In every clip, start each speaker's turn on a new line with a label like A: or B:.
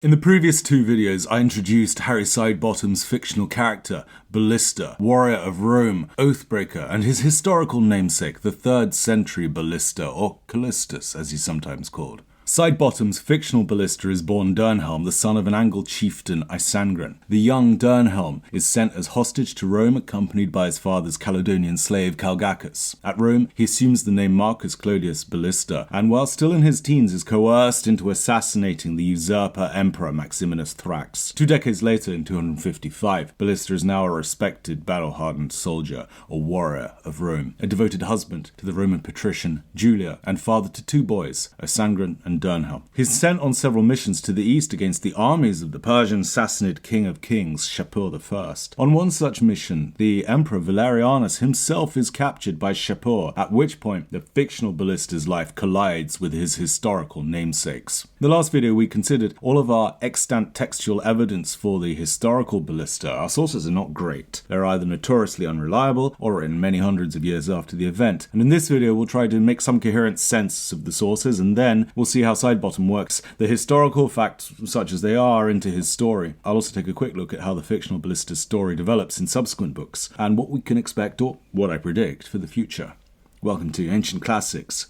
A: In the previous two videos, I introduced Harry Sidebottom's fictional character, Ballista, warrior of Rome, oathbreaker, and his historical namesake, the 3rd century Ballista, or Callistus as he's sometimes called. Sidebottom's fictional Ballista is born Dernhelm, the son of an Angle chieftain Isangrim. The young Dernhelm is sent as hostage to Rome accompanied by his father's Caledonian slave Calgacus. At Rome, he assumes the name Marcus Clodius Ballista, and while still in his teens is coerced into assassinating the usurper emperor Maximinus Thrax. 2 decades later, in 255, Ballista is now a respected battle-hardened soldier or warrior of Rome, a devoted husband to the Roman patrician Julia, and father to 2 boys, Isangrim and Dernhelm. He's sent on several missions to the east against the armies of the Persian Sassanid king of kings, Shapur I. On one such mission, the emperor Valerianus himself is captured by Shapur, at which point the fictional Ballista's life collides with his historical namesakes. In the last video we considered all of our extant textual evidence for the historical Ballista. Our sources are not great. They're either notoriously unreliable or written many hundreds of years after the event. And in this video we'll try to make some coherent sense of the sources, and then we'll see how Sidebottom works the historical facts, such as they are, into his story. I'll also take a quick look at how the fictional Ballista's story develops in subsequent books, and what we can expect, or what I predict, for the future. Welcome to Ancient Classics.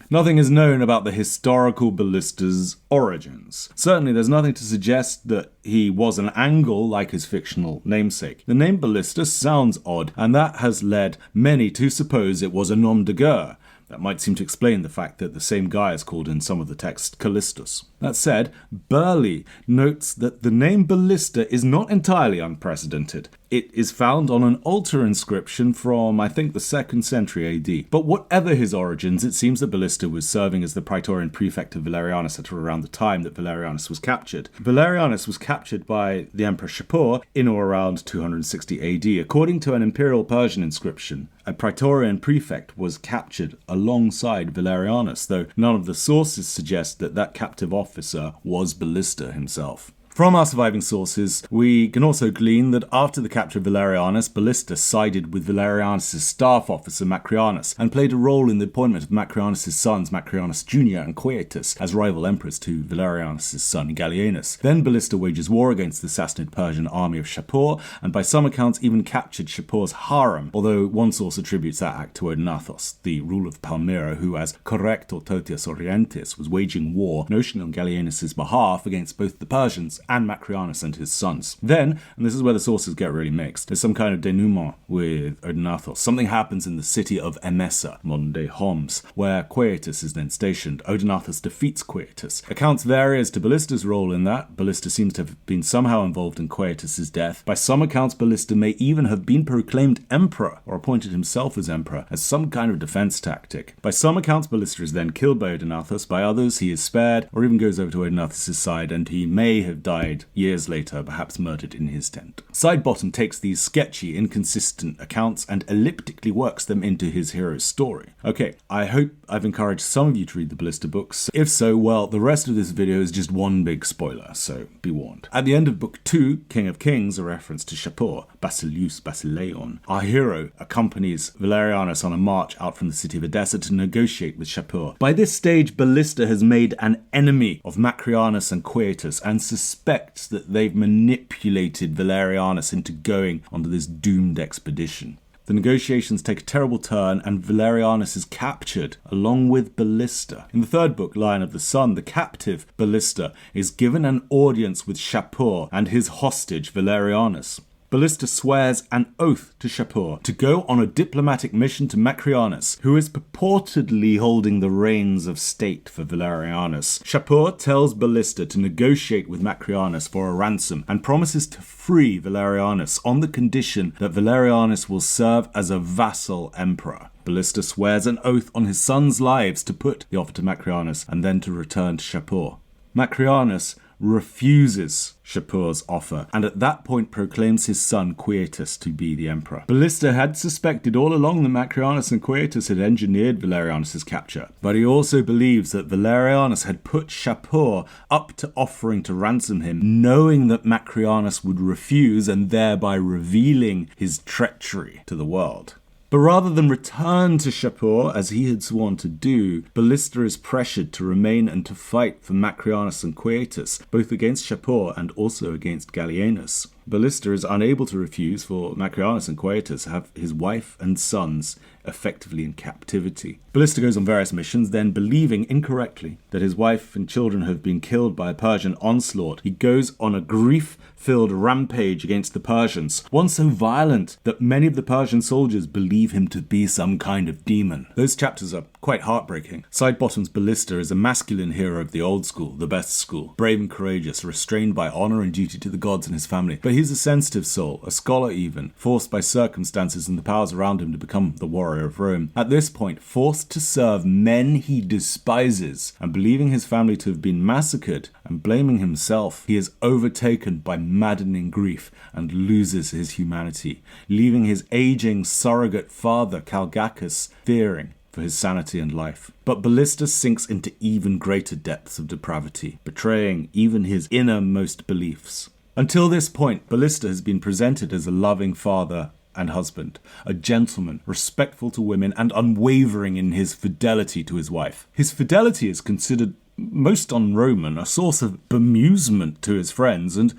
A: Nothing is known about the historical Ballista's origins. Certainly there's nothing to suggest that he was an Angle like his fictional namesake. The name Ballista sounds odd, and that has led many to suppose it was a nom de guerre. That might seem to explain the fact that the same guy is called in some of the text Callistus. That said, Birley notes that the name Ballista is not entirely unprecedented. It is found on an altar inscription from, I think, the 2nd century AD. But whatever his origins, it seems that Ballista was serving as the praetorian prefect of Valerianus at around the time that Valerianus was captured. Valerianus was captured by the Emperor Shapur in or around 260 AD. According to an imperial Persian inscription, a praetorian prefect was captured alongside Valerianus, though none of the sources suggest that that captive officer was Ballista himself. From our surviving sources, we can also glean that after the capture of Valerianus, Ballista sided with Valerianus' staff officer Macrianus and played a role in the appointment of Macrianus' sons Macrianus Jr. and Quietus as rival emperors to Valerianus' son Gallienus. Then Ballista wages war against the Sassanid Persian army of Shapur, and by some accounts even captured Shapur's harem, although one source attributes that act to Odenathos, the ruler of Palmyra, who as corrector totius orientis was waging war notionally on Gallienus' behalf against both the Persians and Macrianus and his sons. Then, and this is where the sources get really mixed, there's some kind of denouement with Odenathos. Something happens in the city of Emesa, modern-day Homs, where Quietus is then stationed. Odenathos defeats Quietus. Accounts vary as to Ballista's role in that. Ballista seems to have been somehow involved in Quietus' death. By some accounts, Ballista may even have been proclaimed emperor, or appointed himself as emperor, as some kind of defense tactic. By some accounts, Ballista is then killed by Odenathos. By others, he is spared, or even goes over to Odenathos' side, and he may have died years later, perhaps murdered in his tent. Sidebottom takes these sketchy, inconsistent accounts and elliptically works them into his hero's story. Okay, I hope I've encouraged some of you to read the Ballista books. If so, well, the rest of this video is just one big spoiler, so be warned. At the end of Book 2, King of Kings, a reference to Shapur, Basileon, our hero accompanies Valerianus on a march out from the city of Edessa to negotiate with Shapur. By this stage, Ballista has made an enemy of Macrianus and Quietus and suspects that they've manipulated Valerianus into going onto this doomed expedition. The negotiations take a terrible turn and Valerianus is captured along with Ballista. In the 3rd book, Lion of the Sun, the captive Ballista is given an audience with Shapur and his hostage Valerianus. Ballista swears an oath to Shapur to go on a diplomatic mission to Macrianus, who is purportedly holding the reins of state for Valerianus. Shapur tells Ballista to negotiate with Macrianus for a ransom and promises to free Valerianus on the condition that Valerianus will serve as a vassal emperor. Ballista swears an oath on his sons' lives to put the offer to Macrianus and then to return to Shapur. Macrianus refuses Shapur's offer, and at that point proclaims his son Quietus to be the emperor. Ballista had suspected all along that Macrianus and Quietus had engineered Valerianus' capture, but he also believes that Valerianus had put Shapur up to offering to ransom him, knowing that Macrianus would refuse and thereby revealing his treachery to the world. But rather than return to Shapur, as he had sworn to do, Ballista is pressured to remain and to fight for Macrianus and Quietus, both against Shapur and also against Gallienus. Ballista is unable to refuse, for Macrianus and Quietus have his wife and sons effectively in captivity. Ballista goes on various missions, then believing incorrectly that his wife and children have been killed by a Persian onslaught, he goes on a grief-filled rampage against the Persians, one so violent that many of the Persian soldiers believe him to be some kind of demon. Those chapters are quite heartbreaking. Sidebottom's Ballista is a masculine hero of the old school, the best school, brave and courageous, restrained by honour and duty to the gods and his family. But he's a sensitive soul, a scholar even, forced by circumstances and the powers around him to become the warrior of Rome. At this point, forced to serve men he despises, and believing his family to have been massacred, and blaming himself, he is overtaken by maddening grief and loses his humanity, leaving his aging surrogate father, Calgacus, fearing for his sanity and life. But Ballista sinks into even greater depths of depravity, betraying even his innermost beliefs. Until this point, Ballista has been presented as a loving father and husband, a gentleman, respectful to women, and unwavering in his fidelity to his wife. His fidelity is considered most un-Roman, a source of bemusement to his friends and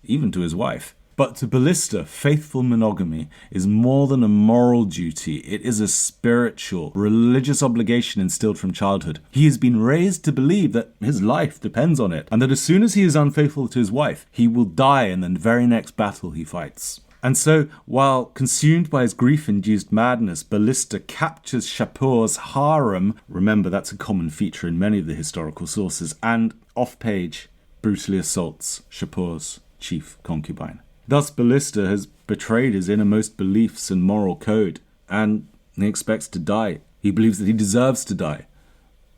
A: even to his wife. But to Ballista, faithful monogamy is more than a moral duty. It is a spiritual, religious obligation instilled from childhood. He has been raised to believe that his life depends on it, and that as soon as he is unfaithful to his wife, he will die in the very next battle he fights. And so, while consumed by his grief-induced madness, Ballista captures Shapur's harem, remember that's a common feature in many of the historical sources, and, off-page, brutally assaults Shapur's chief concubine. Thus, Ballista has betrayed his innermost beliefs and moral code, and he expects to die. He believes that he deserves to die,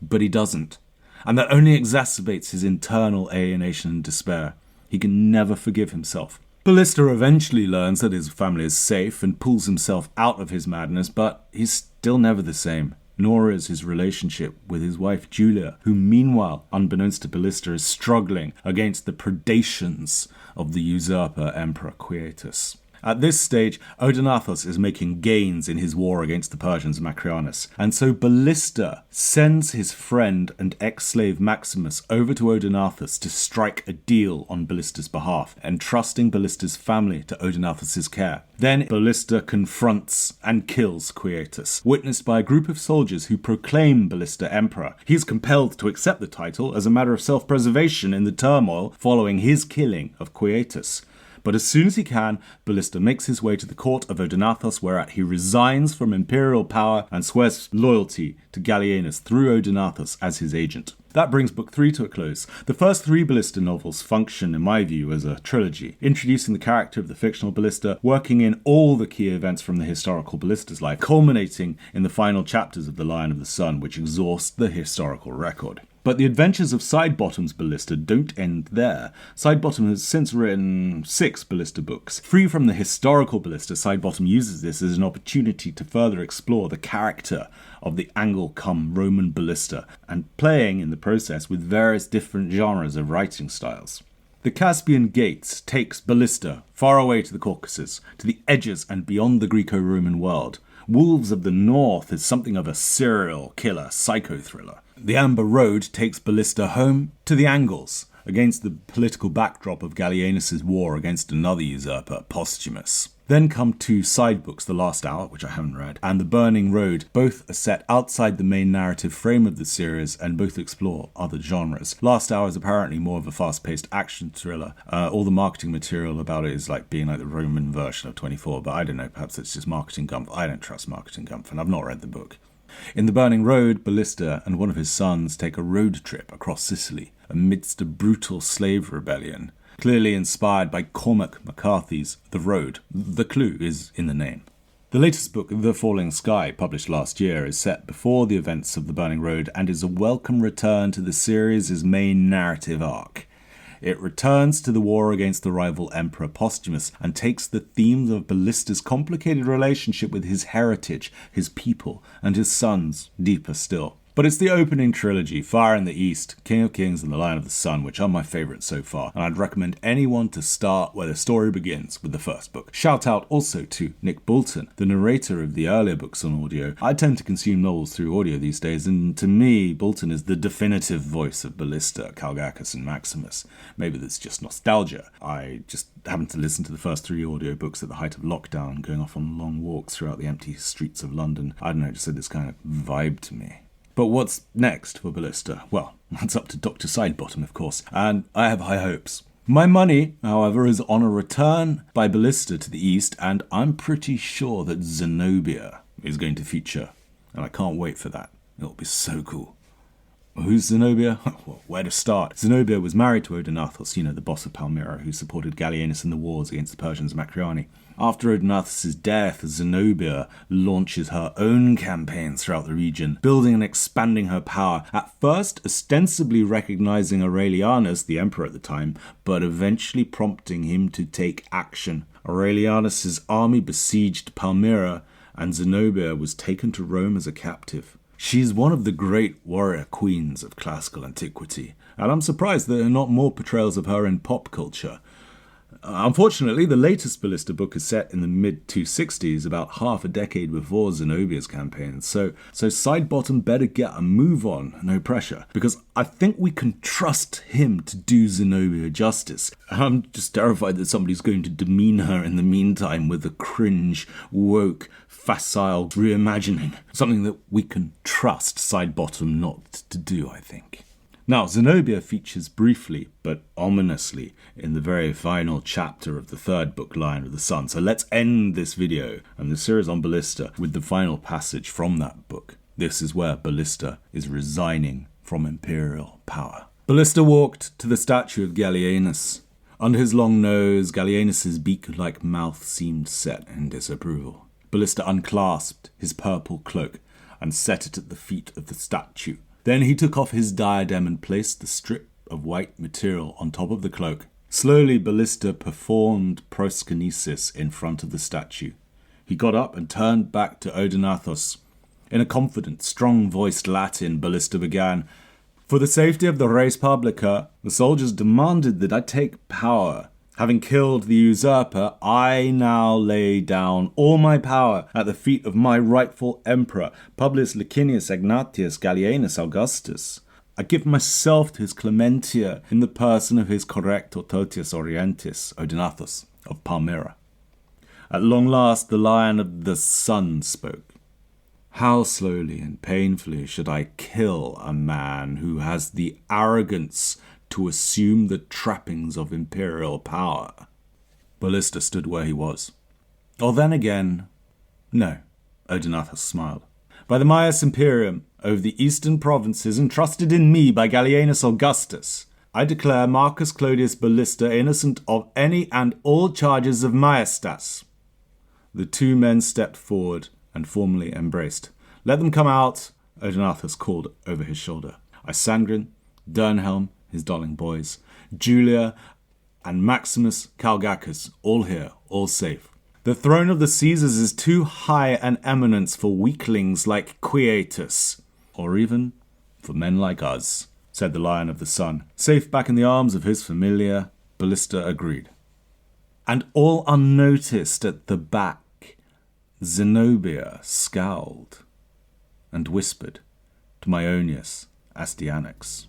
A: but he doesn't. And that only exacerbates his internal alienation and despair. He can never forgive himself. Ballista eventually learns that his family is safe and pulls himself out of his madness, but he's still never the same. Nor is his relationship with his wife Julia, who meanwhile, unbeknownst to Ballista, is struggling against the predations of the usurper Emperor Quietus. At this stage, Odenathus is making gains in his war against the Persians Macrianus, and so Ballista sends his friend and ex-slave Maximus over to Odenathus to strike a deal on Ballista's behalf, entrusting Ballista's family to Odenathus's care. Then Ballista confronts and kills Quietus, witnessed by a group of soldiers who proclaim Ballista emperor. He is compelled to accept the title as a matter of self-preservation in the turmoil following his killing of Quietus. But as soon as he can, Ballista makes his way to the court of Odenathus, whereat he resigns from imperial power and swears loyalty to Gallienus through Odenathus as his agent. That brings Book 3 to a close. The first 3 Ballista novels function, in my view, as a trilogy, introducing the character of the fictional Ballista, working in all the key events from the historical Ballista's life, culminating in the final chapters of The Lion of the Sun, which exhaust the historical record. But the adventures of Sidebottom's Ballista don't end there. Sidebottom has since written 6 Ballista books. Free from the historical Ballista, Sidebottom uses this as an opportunity to further explore the character of the Anglo-Roman Ballista, and playing in the process with various different genres of writing styles. The Caspian Gates takes Ballista far away to the Caucasus, to the edges and beyond the Greco-Roman world. Wolves of the North is something of a serial killer psycho-thriller. The Amber Road takes Ballista home to the Angles, against the political backdrop of Gallienus' war against another usurper, Posthumus. Then come 2 side books, The Last Hour, which I haven't read, and The Burning Road. Both are set outside the main narrative frame of the series and both explore other genres. Last Hour is apparently more of a fast-paced action thriller. All the marketing material about it is like being like the Roman version of 24, but I don't know, perhaps it's just marketing gumph. I don't trust marketing gumph, and I've not read the book. In The Burning Road, Ballista and one of his sons take a road trip across Sicily amidst a brutal slave rebellion, clearly inspired by Cormac McCarthy's The Road. The clue is in the name. The latest book, The Falling Sky, published last year, is set before the events of The Burning Road and is a welcome return to the series' main narrative arc. It returns to the war against the rival Emperor Posthumus and takes the themes of Ballista's complicated relationship with his heritage, his people, and his sons deeper still. But it's the opening trilogy, Fire in the East, King of Kings and the Lion of the Sun, which are my favourites so far, and I'd recommend anyone to start where the story begins, with the first book. Shout out also to Nick Boulton, the narrator of the earlier books on audio. I tend to consume novels through audio these days, and to me, Boulton is the definitive voice of Ballista, Calgacus and Maximus. Maybe that's just nostalgia. I just happened to listen to the first 3 audiobooks at the height of lockdown, going off on long walks throughout the empty streets of London. I don't know, it just had this kind of vibe to me. But what's next for Ballista? Well, that's up to Dr. Sidebottom, of course, and I have high hopes. My money, however, is on a return by Ballista to the east, and I'm pretty sure that Zenobia is going to feature, and I can't wait for that. It'll be so cool. Who's Zenobia? Well, where to start? Zenobia was married to Odenathus, the boss of Palmyra, who supported Gallienus in the wars against the Persians of Macriani. After Odenathus' death, Zenobia launches her own campaigns throughout the region, building and expanding her power, at first ostensibly recognizing Aurelianus, the emperor at the time, but eventually prompting him to take action. Aurelianus' army besieged Palmyra, and Zenobia was taken to Rome as a captive. She is one of the great warrior queens of classical antiquity, and I'm surprised there are not more portrayals of her in pop culture. Unfortunately, the latest Ballista book is set in the mid-260s, about half a decade before Zenobia's campaign, so Sidebottom better get a move on, no pressure, because I think we can trust him to do Zenobia justice. I'm just terrified that somebody's going to demean her in the meantime with a cringe, woke, facile reimagining, something that we can trust Sidebottom not to do, I think. Now, Zenobia features briefly, but ominously, in the very final chapter of the 3rd book, Lion of the Sun. So let's end this video and the series on Ballista with the final passage from that book. This is where Ballista is resigning from imperial power. Ballista walked to the statue of Gallienus. Under his long nose, Gallienus' beak-like mouth seemed set in disapproval. Ballista unclasped his purple cloak and set it at the feet of the statue. Then he took off his diadem and placed the strip of white material on top of the cloak. Slowly, Ballista performed proskinesis in front of the statue. He got up and turned back to Odenathus. In a confident, strong-voiced Latin, Ballista began, "For the safety of the res publica, the soldiers demanded that I take power. Having killed the usurper, I now lay down all my power at the feet of my rightful emperor, Publius Licinius Egnatius Gallienus Augustus. I give myself to his clementia in the person of his corrector Totius Orientis, Odenathus of Palmyra." At long last, the Lion of the Sun spoke. "How slowly and painfully should I kill a man who has the arrogance to assume the trappings of imperial power?" Ballista stood where he was. "Or then again, no," Odenathus smiled. "By the Maius Imperium, over the eastern provinces entrusted in me by Gallienus Augustus, I declare Marcus Clodius Ballista innocent of any and all charges of majestas." The 2 men stepped forward and formally embraced. "Let them come out," Odenathus called over his shoulder. Isangrim, Dernhelm, his darling boys, Julia, and Maximus Calgacus, all here, all safe. "The throne of the Caesars is too high an eminence for weaklings like Quietus, or even for men like us," said the Lion of the Sun. Safe back in the arms of his familiar, Ballista agreed. And all unnoticed at the back, Zenobia scowled and whispered to Maeonius Astyanax.